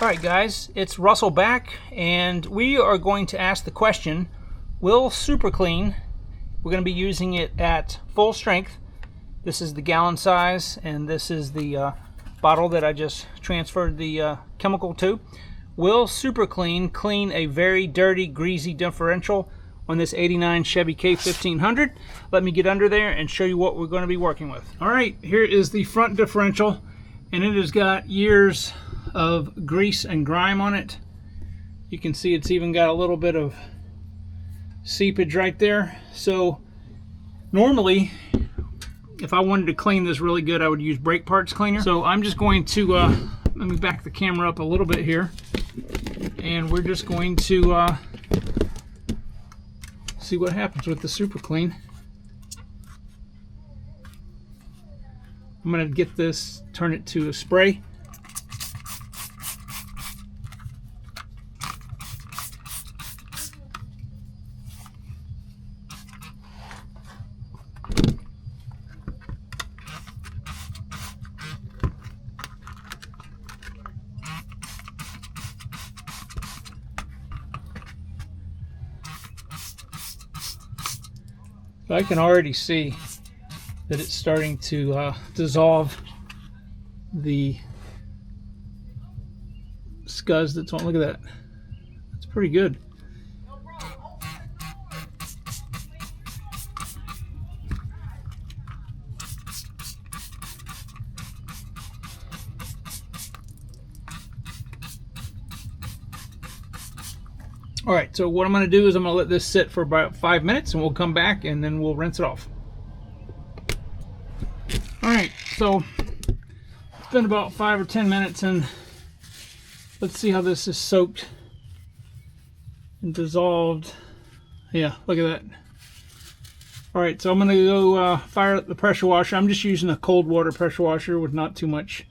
Alright guys, it's Russell back, and we are going to ask the question, will Super Clean, we're going to be using it at full strength. This is the gallon size, and this is the bottle that I just transferred the chemical to. Will Super Clean clean a very dirty, greasy differential on this 89 Chevy K1500? Let me get under there and show you what we're going to be working with. Alright, here is the front differential, and it has got years of grease and grime on it. You can see it's even got a little bit of seepage right there. So normally, if I wanted to clean this really good, I would use brake parts cleaner. So I'm just going to let me back the camera up a little bit here, and we're just going to see what happens with the Super Clean. I'm going to get this, turn it to a spray. I can already see that it's starting to dissolve the scuzz that's on. Look at that. That's pretty good. Alright, so what I'm going to do is I'm going to let this sit for about 5 minutes, and we'll come back and then we'll rinse it off. Alright, so it's been about 5 or 10 minutes, and let's see how this is soaked and dissolved. Yeah, look at that. Alright, so I'm going to go fire up the pressure washer. I'm just using a cold water pressure washer with not too much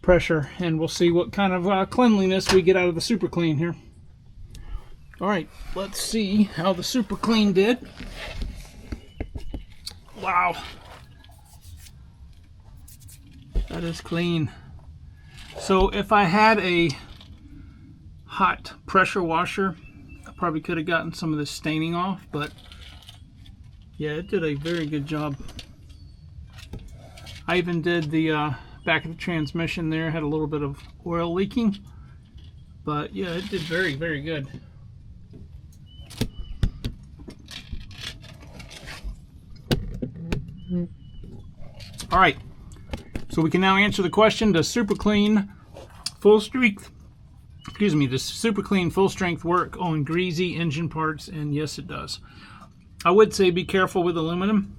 pressure, and we'll see what kind of cleanliness we get out of the Super Clean here. Alright, let's see how the Super Clean did. Wow. That is clean. So if I had a hot pressure washer, I probably could have gotten some of this staining off, but yeah, it did a very good job. I even did the back of the transmission there, had a little bit of oil leaking, but yeah, it did very, very good. Alright, so we can now answer the question, does Super Clean full strength, does Super Clean full strength work on greasy engine parts? And yes, it does. I would say be careful with aluminum,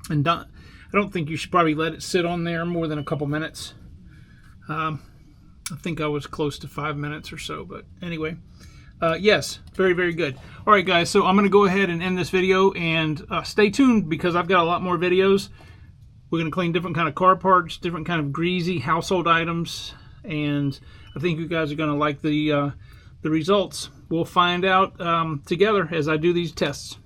and I don't think you should probably let it sit on there more than a couple minutes. I think I was close to 5 minutes or so, but anyway. Yes, very, very good. Alright guys, so I'm going to go ahead and end this video, and stay tuned because I've got a lot more videos. We're going to clean different kind of car parts, different kind of greasy household items, and I think you guys are going to like the results. We'll find out together as I do these tests.